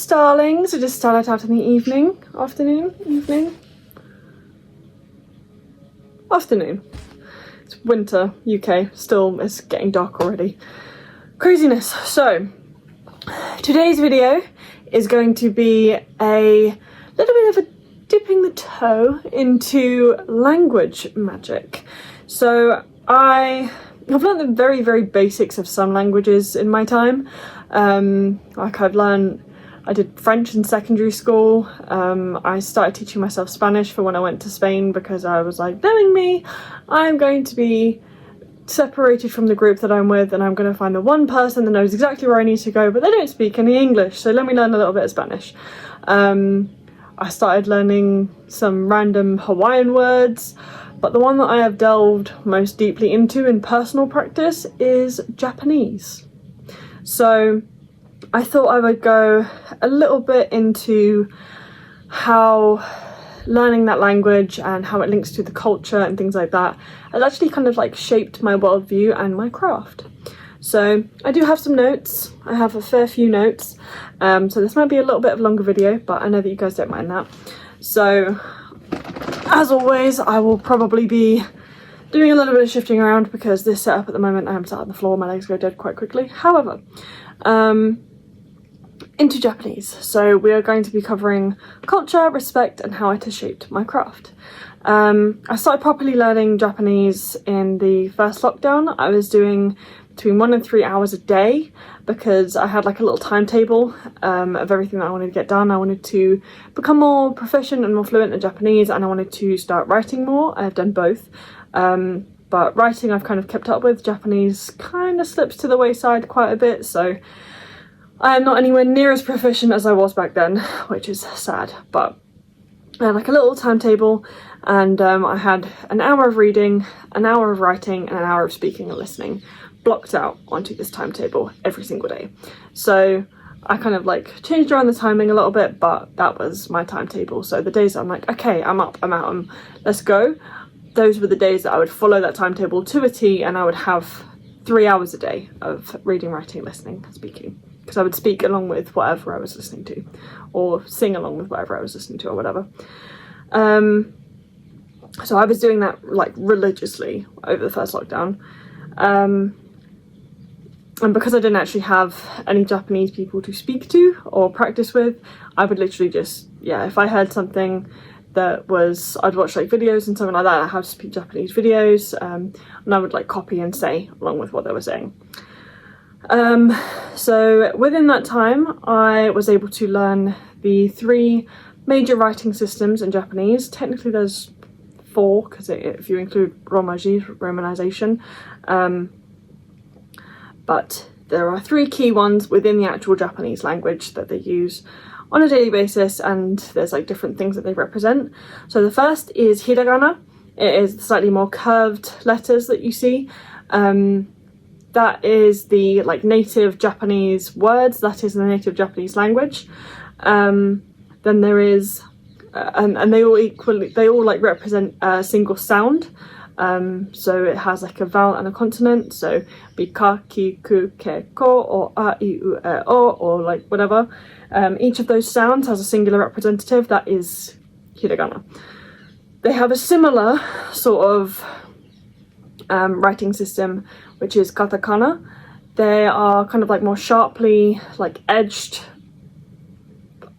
Starlings. I just started out in the afternoon. It's winter, UK, still it's getting dark already. Craziness. So, today's video is going to be a little bit of a dipping the toe into language magic. So, I've learned the very, very basics of some languages in my time. I did French in secondary school. I started teaching myself Spanish for when I went to Spain because I was like, knowing me, I'm going to be separated from the group that I'm with and I'm going to find the one person that knows exactly where I need to go, but they don't speak any English, so let me learn a little bit of Spanish. I started learning some random Hawaiian words, but the one that I have delved most deeply into in personal practice is Japanese. So I thought I would go a little bit into how learning that language and how it links to the culture and things like that has actually kind of like shaped my worldview and my craft. So I do have some notes. I have a fair few notes. So this might be a little bit of a longer video, but I know that you guys don't mind that. So as always, I will probably be doing a little bit of shifting around because this setup at the moment, I am sat on the floor, my legs go dead quite quickly. However, into Japanese. So we are going to be covering culture, respect, and how it has shaped my craft. I started properly learning Japanese in the first lockdown. I was doing between 1 and 3 hours a day because I had like a little timetable of everything that I wanted to get done. I wanted to become more proficient and more fluent in Japanese, and I wanted to start writing more. I have done both. But writing I've kind of kept up with. Japanese kind of slips to the wayside quite a bit, so I am not anywhere near as proficient as I was back then, which is sad. But I had like a little timetable, and I had an hour of reading, an hour of writing, and an hour of speaking and listening blocked out onto this timetable every single day. So I kind of like changed around the timing a little bit, but that was my timetable. So the days I'm like, okay, I'm up, I'm out, let's go. Those were the days that I would follow that timetable to a T, and I would have 3 hours a day of reading, writing, listening, speaking. Because I would speak along with whatever I was listening to, or sing along with whatever I was listening to, or whatever. So I was doing that like religiously over the first lockdown. And because I didn't actually have any Japanese people to speak to or practice with, I would literally just, if I heard something that was, I'd watch like videos and something like that, how to speak Japanese videos, and I would like copy and say along with what they were saying. So within that time, I was able to learn the 3 major writing systems in Japanese. Technically there's 4, because if you include romanization, but there are 3 key ones within the actual Japanese language that they use on a daily basis, and there's like different things that they represent. So the first is hiragana. It is the slightly more curved letters that you see. That is the like native Japanese words, that is the native Japanese language. Then there is, and they all like represent a single sound. So it has like a vowel and a consonant, so be ka, ki, ku, ke, ko, or a, I, u, e, o, or like whatever. Each of those sounds has a singular representative, that is hiragana. They have a similar sort of writing system, which is katakana. They are kind of like more sharply like edged,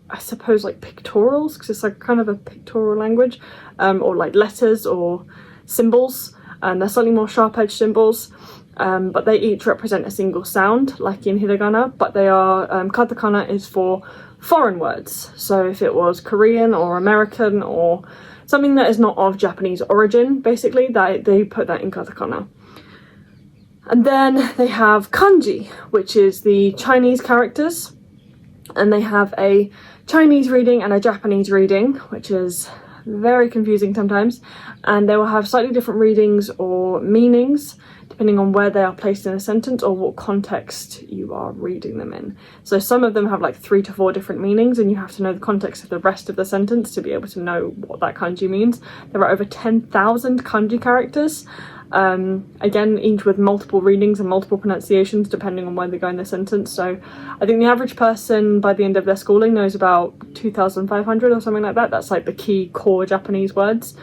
I suppose like pictorials, because it's like kind of a pictorial language, or like letters or symbols, and they're slightly more sharp edged symbols, but they each represent a single sound like in hiragana, but they are, katakana is for foreign words. So if it was Korean or American or something that is not of Japanese origin, basically, they put that in katakana. And then they have kanji, which is the Chinese characters, and they have a Chinese reading and a Japanese reading, which is very confusing sometimes, and they will have slightly different readings or meanings depending on where they are placed in a sentence or what context you are reading them in. So some of them have like 3 to 4 different meanings, and you have to know the context of the rest of the sentence to be able to know what that kanji means. There are over 10,000 kanji characters, Again, each with multiple readings and multiple pronunciations depending on where they go in the sentence. So I think the average person by the end of their schooling knows about 2,500 or something like that. That's like the key core Japanese words.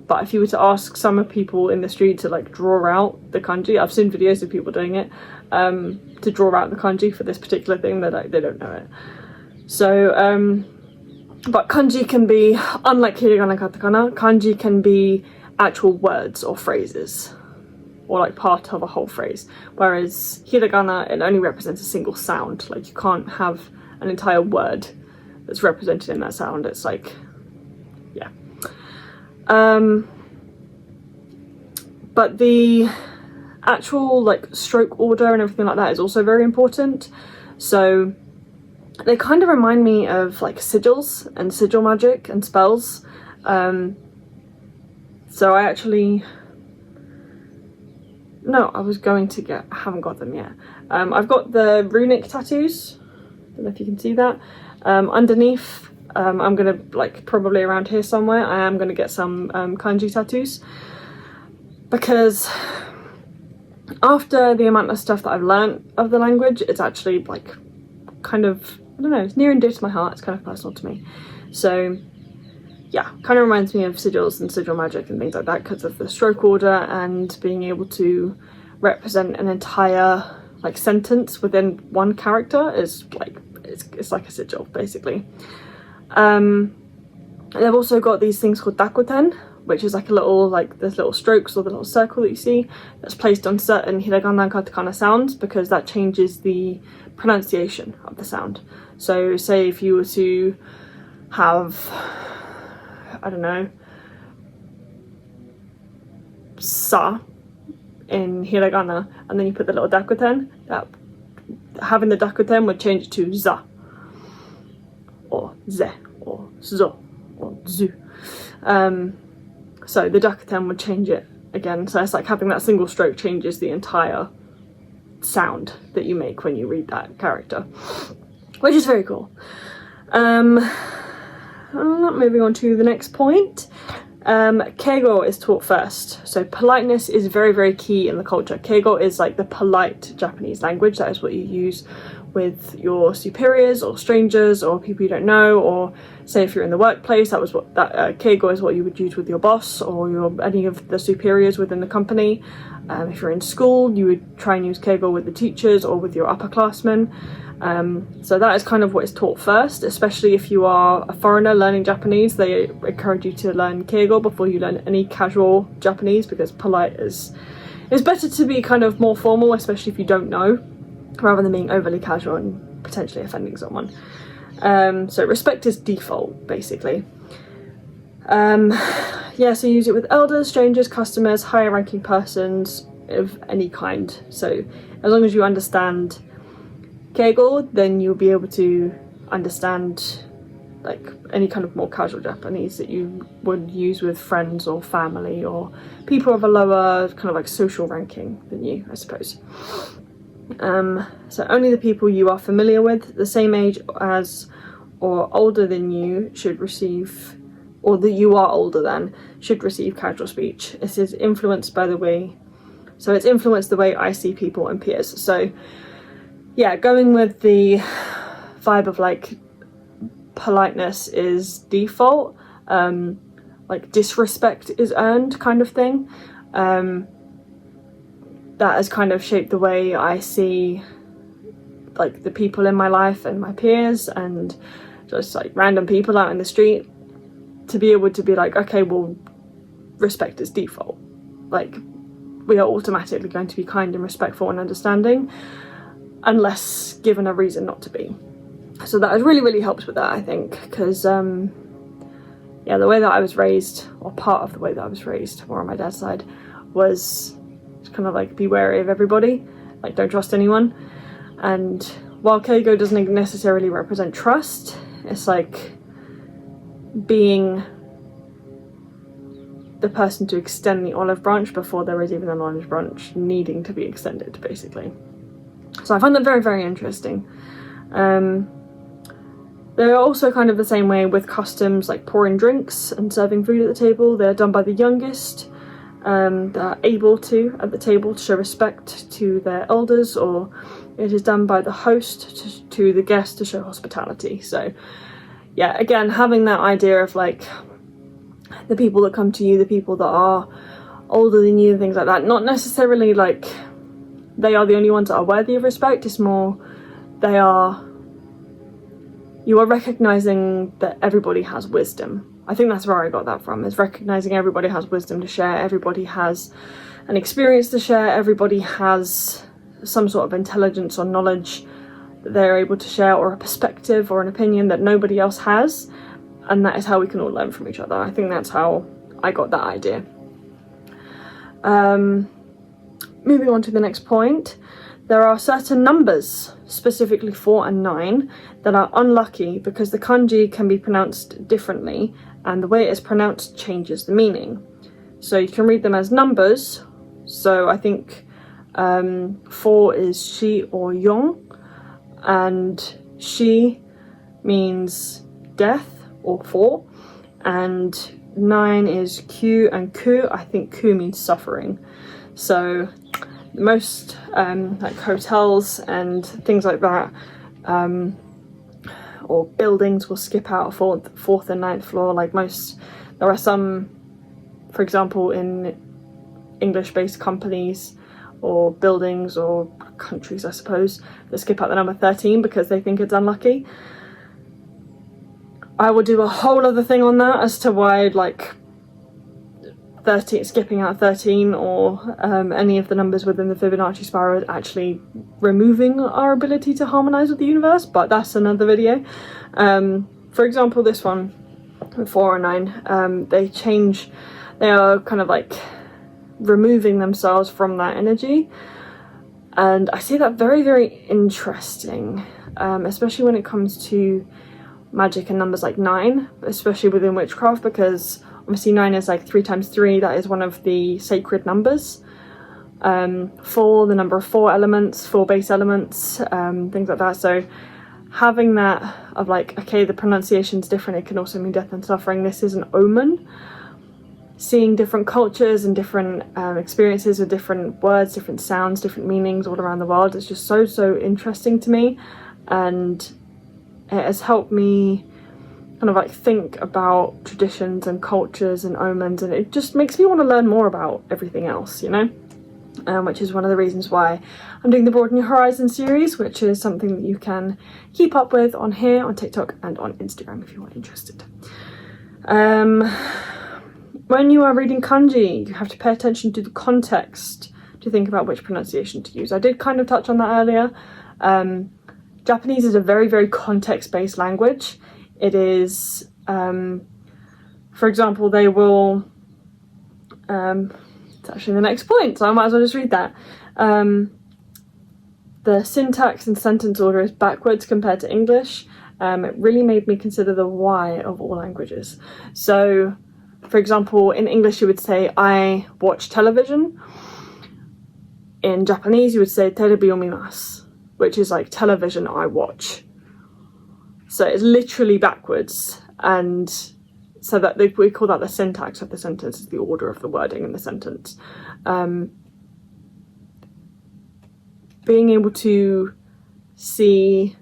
But if you were to ask some people in the street to like draw out the kanji, I've seen videos of people doing it, to draw out the kanji for this particular thing, that they don't know it. So but kanji can be, unlike hiragana, katakana, kanji can be actual words or phrases, or like part of a whole phrase, whereas hiragana, it only represents a single sound. Like you can't have an entire word that's represented in that sound. It's like, yeah. But the actual like stroke order and everything like that is also very important. So they kind of remind me of like sigils and sigil magic and spells. So I actually, no, I was going to get, I haven't got them yet. I've got the runic tattoos, don't know if you can see that. Underneath, I'm gonna, like probably around here somewhere, I am gonna get some kanji tattoos, because after the amount of stuff that I've learnt of the language, it's actually like kind of, I don't know, it's near and dear to my heart. It's kind of personal to me. So yeah, kind of reminds me of sigils and sigil magic and things like that, because of the stroke order and being able to represent an entire like sentence within one character is like, it's like a sigil basically. They've also got these things called dakuten, which is like a little, like there's little strokes or the little circle that you see that's placed on certain hiragana and katakana sounds, because that changes the pronunciation of the sound. So say if you were to have, I don't know, sa in hiragana, and then you put the little dakuten, that having the dakuten would change it to za, or ze, or zo, or zu. So the dakuten would change it again. So it's like having that single stroke changes the entire sound that you make when you read that character, which is very cool. Moving on to the next point. Keigo is taught first. So politeness is very, very key in the culture. Keigo is like the polite Japanese language. That is what you use with your superiors or strangers or people you don't know, or say if you're in the workplace, that was what that keigo is what you would use with your boss or any of the superiors within the company. If you're in school, you would try and use keigo with the teachers or with your upperclassmen. So that is kind of what is taught first, especially if you are a foreigner learning Japanese. They encourage you to learn keigo before you learn any casual Japanese, because polite is better to be kind of more formal, especially if you don't know, rather than being overly casual and potentially offending someone. So respect is default, basically. Yeah, so you use it with elders, strangers, customers, higher ranking persons of any kind. So as long as you understand keigo, then you'll be able to understand like any kind of more casual Japanese that you would use with friends or family or people of a lower kind of like social ranking than you, I suppose. So only the people you are familiar with, the same age as or older than you, should receive, or that you are older than, should receive casual speech. This is influenced by the way, so it's influenced the way I see people and peers. So yeah, going with the vibe of like politeness is default, like disrespect is earned kind of thing. That has kind of shaped the way I see like the people in my life and my peers and just like random people out in the street, to be able to be like, okay, well, respect is default. Like we are automatically going to be kind and respectful and understanding unless given a reason not to be. So that has really, really helped with that, I think, because yeah, the way that I was raised, or part of the way that I was raised, more on my dad's side, was kind of like be wary of everybody, like don't trust anyone. And while keigo doesn't necessarily represent trust, it's like being the person to extend the olive branch before there is even an olive branch needing to be extended, basically. So I find that very, very interesting. They're also kind of the same way with customs like pouring drinks and serving food at the table. They're done by the youngest. that are able to at the table to show respect to their elders, or it is done by the host to the guest to show hospitality. So yeah, again, having that idea of like the people that come to you, the people that are older than you, things like that, not necessarily like they are the only ones that are worthy of respect. It's more you are recognizing that everybody has wisdom. I think that's where I got that from, is recognizing everybody has wisdom to share, everybody has an experience to share, everybody has some sort of intelligence or knowledge that they're able to share, or a perspective or an opinion that nobody else has, and that is how we can all learn from each other. I think that's how I got that idea. Moving on to the next point, there are certain numbers, specifically 4 and 9, that are unlucky because the kanji can be pronounced differently, and the way it is pronounced changes the meaning. So you can read them as numbers. So I think 4 is shi or yong, and shi means death or 4, and 9 is Q, and Ku, I think Ku means suffering. So most like hotels and things like that, or buildings will skip out a fourth and ninth floor. Like there are some, for example, in English-based companies or buildings or countries, I suppose, that skip out the number 13 because they think it's unlucky. I will do a whole other thing on that as to why, like, 13, skipping out 13 or any of the numbers within the Fibonacci spiral is actually removing our ability to harmonize with the universe, but that's another video. For example, this one, 4 and 9, they are kind of like removing themselves from that energy, and I see that very, very interesting, especially when it comes to magic and numbers like 9, especially within witchcraft, because obviously 9 is like 3 times 3, that is one of the sacred numbers. 4, the number of 4 elements, 4 base elements, things like that. So having that of like, okay, the pronunciation's different, it can also mean death and suffering, this is an omen. Seeing different cultures and different experiences with different words, different sounds, different meanings all around the world, it's just so interesting to me, and it has helped me kind of like think about traditions and cultures and omens, and it just makes me want to learn more about everything else, you know, which is one of the reasons why I'm doing the Broaden Your Horizon series, which is something that you can keep up with on here, on TikTok and on Instagram if you are interested. When you are reading kanji, you have to pay attention to the context to think about which pronunciation to use. I did kind of touch on that earlier. Japanese is a very, very context-based language. It is, for example, they will, it's actually the next point, so I might as well just read that. The syntax and sentence order is backwards compared to English. It really made me consider the why of all languages. So, for example, in English you would say, I watch television. In Japanese you would say, terebi o mimasu, which is like television I watch. So it's literally backwards, and so that we call that the syntax of the sentence, is the order of the wording in the sentence. Being able to see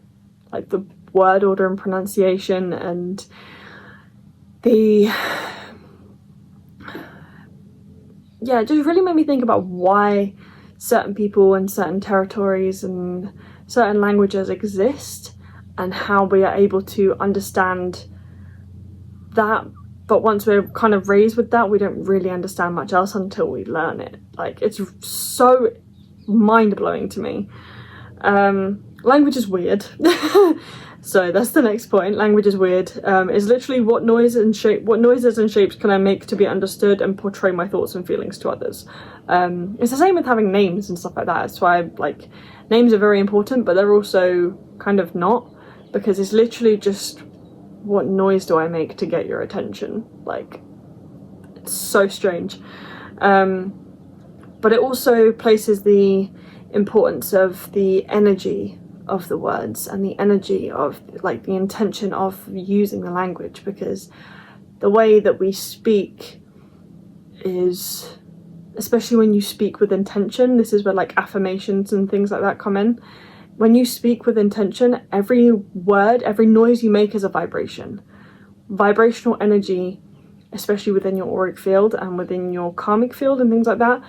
like the word order and pronunciation, and it just really made me think about why certain people and certain territories and certain languages exist, and how we are able to understand that, but once we're kind of raised with that, we don't really understand much else until we learn it. Like, it's so mind-blowing to me. Language is weird. So that's the next point. Language is weird. Is literally what noises and shapes can I make to be understood and portray my thoughts and feelings to others. It's the same with having names and stuff like that. That's why, like, names are very important, but they're also kind of not, because it's literally just, what noise do I make to get your attention? Like, it's so strange. But it also places the importance of the energy of the words and the energy of, like, the intention of using the language, because the way that we speak is especially when you speak with intention. This is where like affirmations and things like that come in. When you speak with intention, every word, every noise you make is a vibration. Vibrational energy, especially within your auric field and within your karmic field and things like that,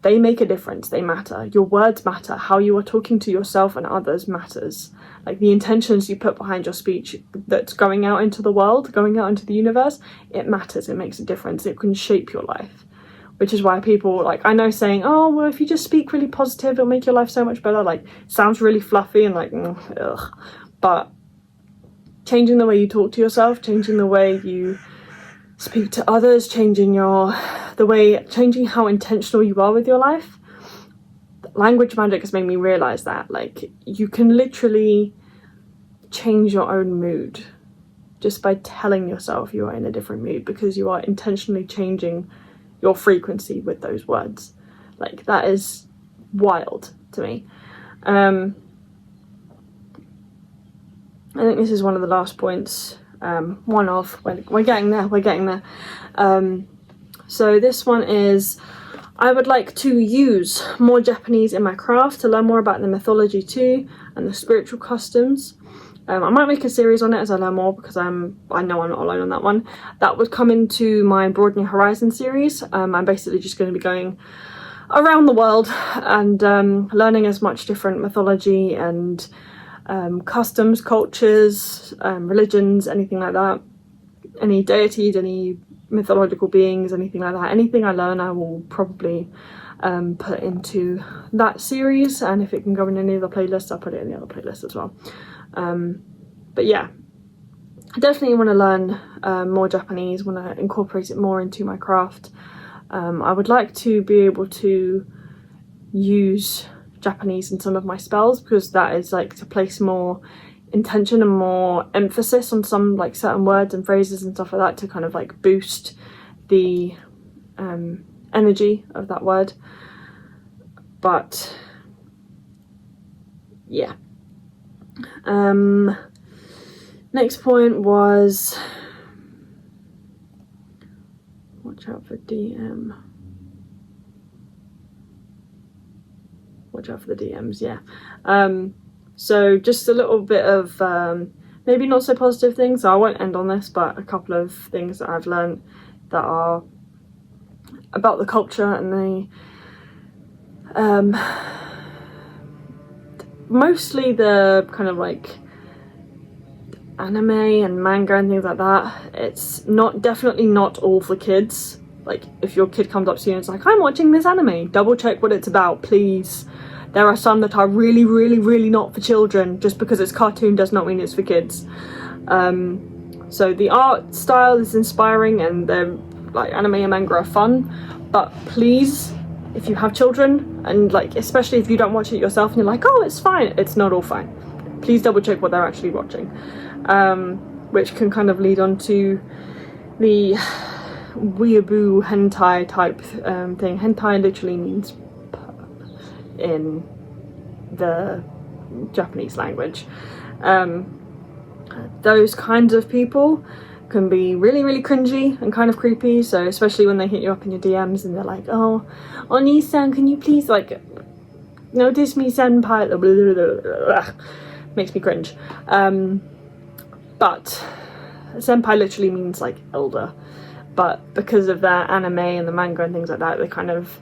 they make a difference. They matter. Your words matter. How you are talking to yourself and others matters. Like the intentions you put behind your speech that's going out into the world, going out into the universe, it matters. It makes a difference. It can shape your life. Which is why people, like, I know saying, oh, well, if you just speak really positive, it'll make your life so much better. Like, sounds really fluffy and like, ugh. But changing the way you talk to yourself, changing the way you speak to others, changing how intentional you are with your life. Language magic has made me realize that, like, you can literally change your own mood just by telling yourself you are in a different mood, because you are intentionally changing your frequency with those words. Like, that is wild to me. I think this is one of the last points. We're getting there. So this one is, I would like to use more Japanese in my craft, to learn more about the mythology too and the spiritual customs. I might make a series on it as I learn more, because I know I'm not alone on that one. That would come into my Broaden Your Horizon series. I'm basically just going to be going around the world and learning as much different mythology and customs, cultures, religions, anything like that. Any deities, any mythological beings, anything like that. Anything I learn, I will probably put into that series, and if it can go in any other playlists, I'll put it in the other playlist as well. But yeah, I definitely want to learn more Japanese, want to incorporate it more into my craft. I would like to be able to use Japanese in some of my spells, because that is like to place more intention and more emphasis on some like certain words and phrases and stuff like that, to kind of like boost the energy of that word. But yeah. Next point was, watch out for DM. Watch out for the DMs, yeah. So just a little bit of maybe not so positive things. So I won't end on this, but a couple of things that I've learned that are about the culture and the mostly the kind of like anime and manga and things like that. It's definitely not all for kids. Like, if your kid comes up to you and it's like, I'm watching this anime, double check what it's about, please. There are some that are really, really, really not for children. Just because it's cartoon does not mean it's for kids. So the art style is inspiring, and the like anime and manga are fun, but please, if you have children, and like especially if you don't watch it yourself and you're like, oh, it's fine, it's not all fine. Please double check what they're actually watching, which can kind of lead on to the weeaboo hentai type thing. Hentai literally means in the Japanese language. Those kinds of people can be really, really cringy and kind of creepy. So especially when they hit you up in your DMs and they're like, oh, Oni-san, can you please like notice me senpai, blah, blah, blah, blah. Makes me cringe. But senpai literally means like elder, but because of their anime and the manga and things like that, they kind of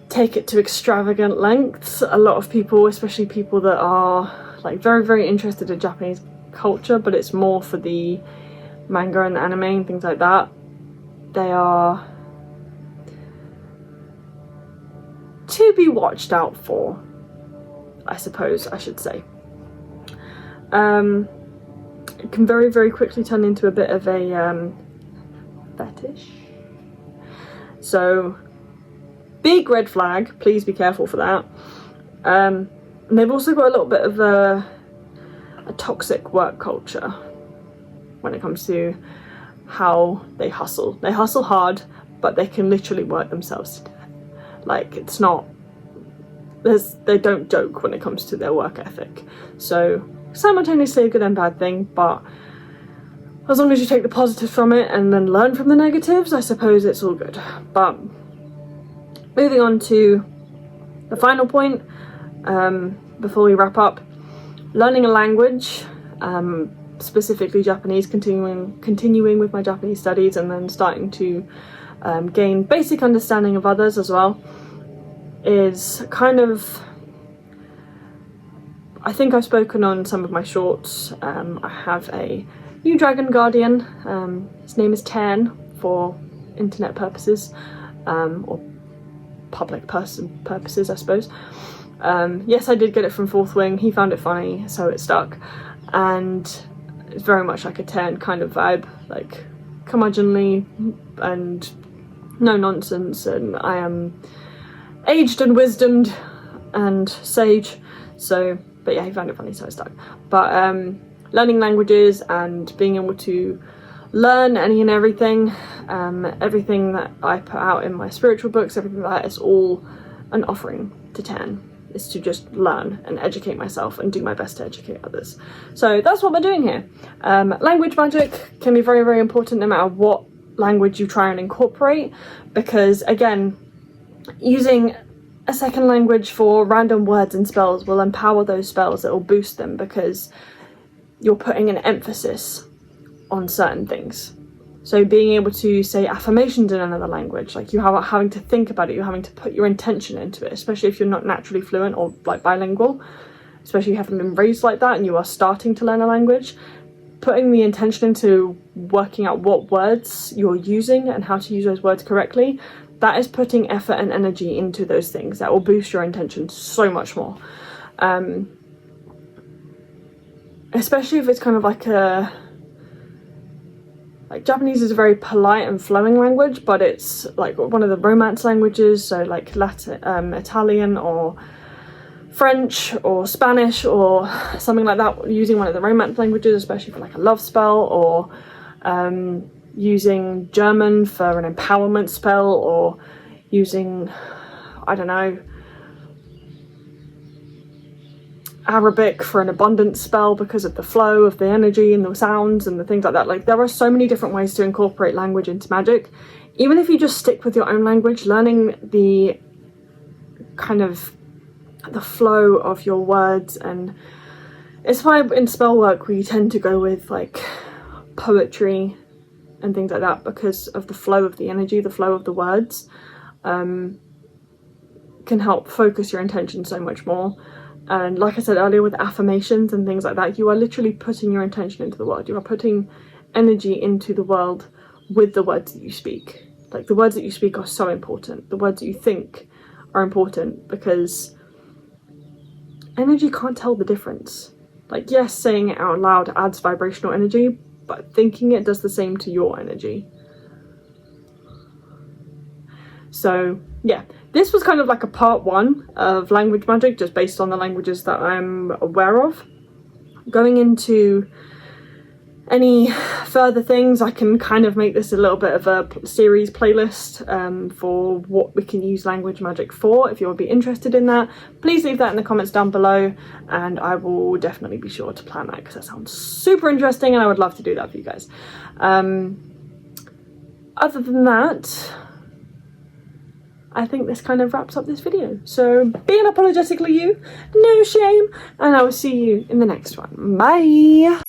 take it to extravagant lengths. A lot of people, especially people that are like very, very interested in Japanese culture, but it's more for the manga and the anime and things like that, they are to be watched out for, I suppose I should say. It can very, very quickly turn into a bit of a fetish. So big red flag, please be careful for that. And they've also got a little bit of a toxic work culture when it comes to how they hustle. They hustle hard, but they can literally work themselves to death. Like, it's not, they don't joke when it comes to their work ethic. So simultaneously a good and bad thing, but as long as you take the positives from it and then learn from the negatives, I suppose it's all good. But moving on to the final point before we wrap up. Learning a language, specifically Japanese, continuing with my Japanese studies, and then starting to gain basic understanding of others as well, is kind of, I think I've spoken on some of my shorts. I have a new dragon guardian. His name is Tan for internet purposes, or public person purposes, I suppose. Yes, I did get it from Fourth Wing. He found it funny, so it stuck. And it's very much like a Tan kind of vibe, like curmudgeonly and no nonsense, and I am aged and wisdomed and sage, so, but yeah, he found it funny, so it stuck. But learning languages and being able to learn any and everything, everything that I put out in my spiritual books, everything like that, is all an offering to Tan. Is to just learn and educate myself and do my best to educate others. So that's what we're doing here. Language magic can be very, very important no matter what language you try and incorporate, because again, using a second language for random words and spells will empower those spells, it will boost them, because you're putting an emphasis on certain things. So being able to say affirmations in another language, like you are having to think about it, you're having to put your intention into it, especially if you're not naturally fluent or like bilingual, especially if you haven't been raised like that and you are starting to learn a language. Putting the intention into working out what words you're using and how to use those words correctly, that is putting effort and energy into those things. That will boost your intention so much more. Especially if it's kind of like Japanese is a very polite and flowing language, but it's like one of the Romance languages, so like Latin, Italian or French or Spanish or something like that, using one of the Romance languages, especially for like a love spell, or using German for an empowerment spell, or using, I don't know, Arabic for an abundance spell because of the flow of the energy and the sounds and the things like that. Like, there are so many different ways to incorporate language into magic. Even if you just stick with your own language, learning the kind of the flow of your words, and it's why in spell work we tend to go with like poetry and things like that, because of the flow of the energy, the flow of the words can help focus your intention so much more. And like I said earlier, with affirmations and things like that, you are literally putting your intention into the world. You are putting energy into the world with the words that you speak. Like, the words that you speak are so important. The words that you think are important, because energy can't tell the difference. Like, yes, saying it out loud adds vibrational energy, but thinking it does the same to your energy. So yeah, this was kind of like a part one of language magic, just based on the languages that I'm aware of. Going into any further things, I can kind of make this a little bit of a series playlist for what we can use language magic for. If you would be interested in that, please leave that in the comments down below, and I will definitely be sure to plan that, because that sounds super interesting and I would love to do that for you guys. Other than that, I think this kind of wraps up this video. So be unapologetically you, no shame, and I will see you in the next one. Bye!